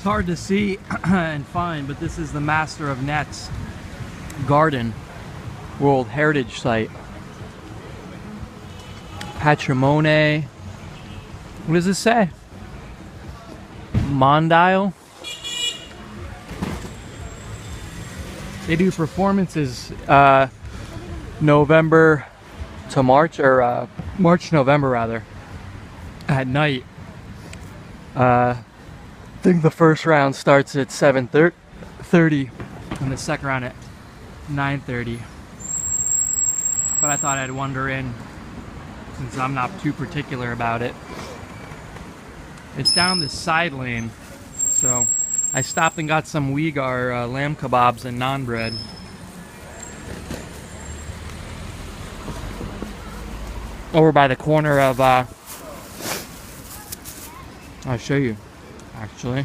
It's hard to see and find, but this is the Master of Nets Garden, World Heritage Site. Patrimone. What does this say? Mondial. They do performances November to March, or March to November rather, at night. I think the first round starts at 7:30 and the second round at 9:30. But I thought I'd wander in since I'm not too particular about it. It's down this side lane, so I stopped and got some Uyghur lamb kebabs and naan bread. Over by the corner of, I'll show you, actually.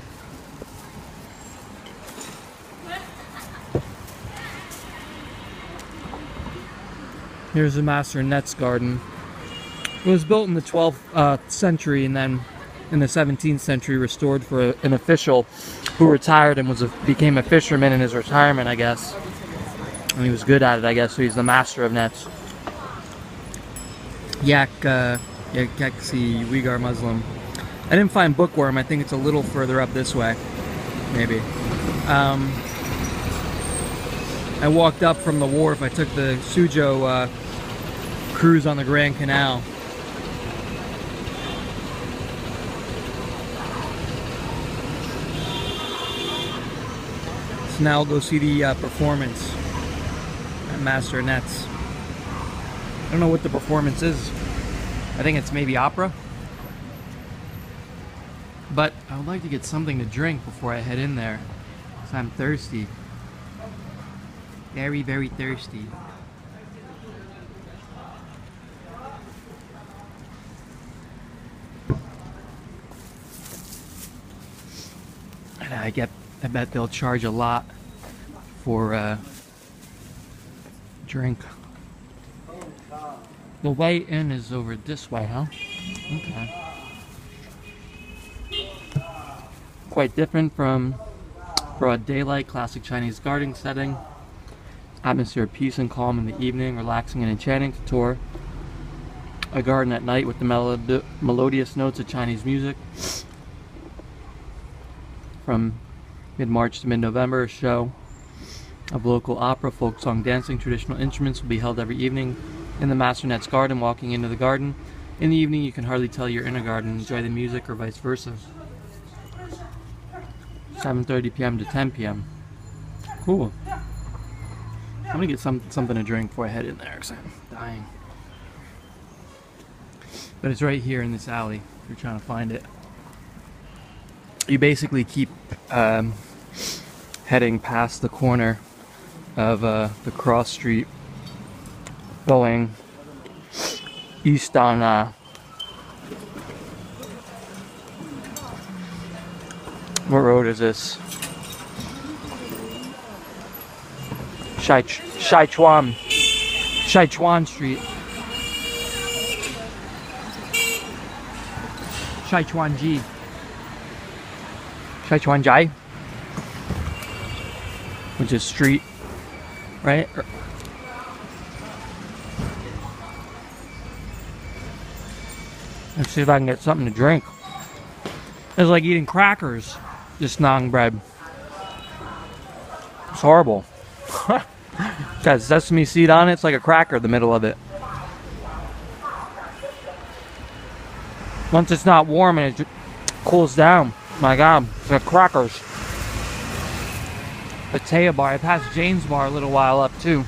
Here's the Master Nets Garden. It was built in the 12th century and then in the 17th century restored for an official who retired and became a fisherman in his retirement, I guess. And he was good at it, I guess, so he's the Master of Nets. Yaksi Uyghur Muslim. I didn't find bookworm. I think it's a little further up this way, maybe. I walked up from the wharf. I took the Suzhou cruise on the Grand Canal. So now I'll go see the performance at Master Nets. I don't know what the performance is. I think it's maybe opera. But I would like to get something to drink before I head in there, because I'm thirsty. Very, very thirsty. And I bet they'll charge a lot for drink. The way in is over this way, huh? Okay. Quite different from broad daylight, classic Chinese garden setting. Atmosphere of peace and calm in the evening, relaxing and enchanting to tour. A garden at night with the melodious notes of Chinese music. From mid-March to mid-November, a show of local opera, folk song, dancing, traditional instruments will be held every evening in the Master Nets Garden. Walking into the garden in the evening, you can hardly tell you're in a garden. Enjoy the music or vice versa. 7:30 p.m. to 10 p.m. Cool. I'm gonna get something to drink before I head in there because I'm dying. But it's right here in this alley if you're trying to find it. You basically keep heading past the corner of the cross street, going east on what road is this? Shiquan Street. Shiquan Jai, which is street, right? Let's see if I can get something to drink. It's like eating crackers, this naan bread. It's horrible. It's got sesame seed on it. It's like a cracker in the middle of it. Once it's not warm and it cools down, my God, it's like crackers. Pattaya bar. I passed Jane's bar a little while up too.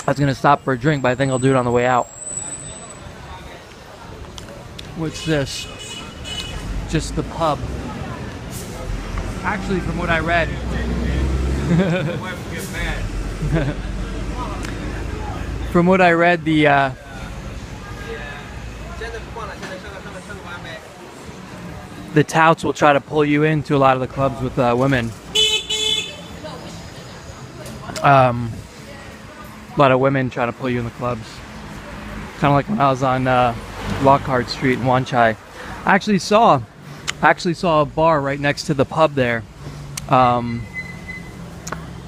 I was gonna stop for a drink, but I think I'll do it on the way out. What's this? Just the pub. Actually, from what I read, from what I read, the touts will try to pull you into a lot of the clubs with women. A lot of women try to pull you in the clubs. Kind of like when I was on Lockhart Street in Wangshi. I actually saw I actually saw a bar right next to the pub there. Right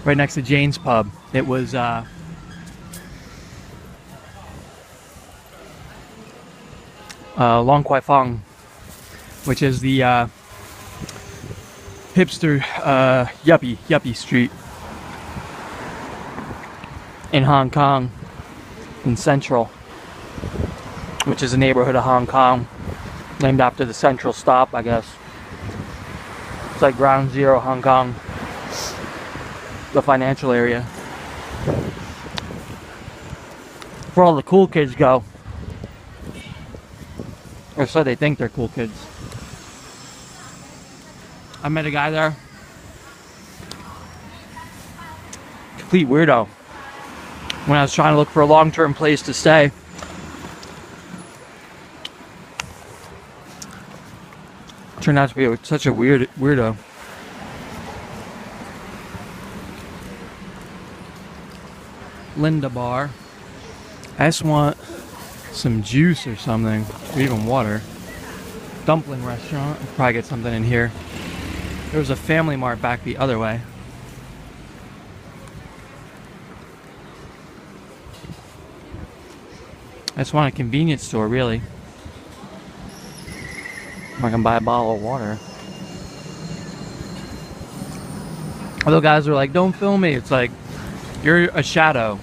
next to Jane's Pub. It was Long Kwai Fong, which is the hipster yuppie street in Hong Kong, in Central, which is a neighborhood of Hong Kong named after the Central Stop, I guess. It's like Ground Zero Hong Kong, the financial area. Where all the cool kids go. Or so they think they're cool kids. I met a guy there. Complete weirdo. When I was trying to look for a long-term place to stay. Turned out to be such a weirdo. Linda Bar. I just want some juice or something, or even water. Dumpling restaurant. I'll probably get something in here. There was a Family Mart back the other way. I just want a convenience store, really. I can buy a bottle of water. Although guys are like, don't film me. It's like, you're a shadow.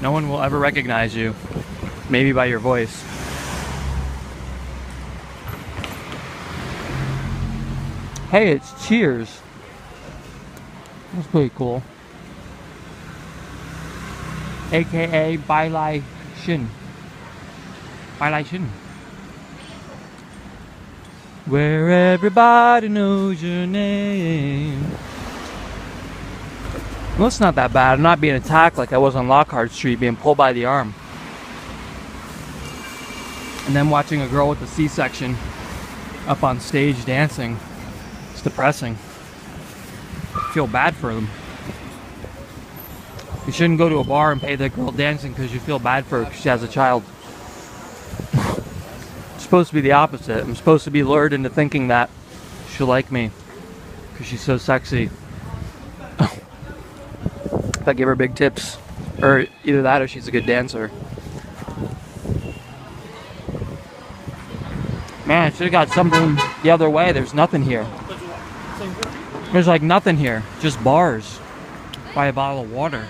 No one will ever recognize you. Maybe by your voice. Hey, it's Cheers. That's pretty cool. AKA Bai Lai Shin. Bai Lai Shin. Where everybody knows your name. Well, it's not that bad. I'm not being attacked like I was on Lockhart Street, being pulled by the arm. And then watching a girl with a C-section up on stage dancing. It's depressing. I feel bad for them. You shouldn't go to a bar and pay the girl dancing because you feel bad for her because she has a child. It's supposed to be the opposite. I'm supposed to be lured into thinking that she'll like me because she's so sexy. If I give her big tips, or either that or she's a good dancer. Man, I should have got something the other way. There's nothing here. There's like nothing here. Just bars. Buy a bottle of water.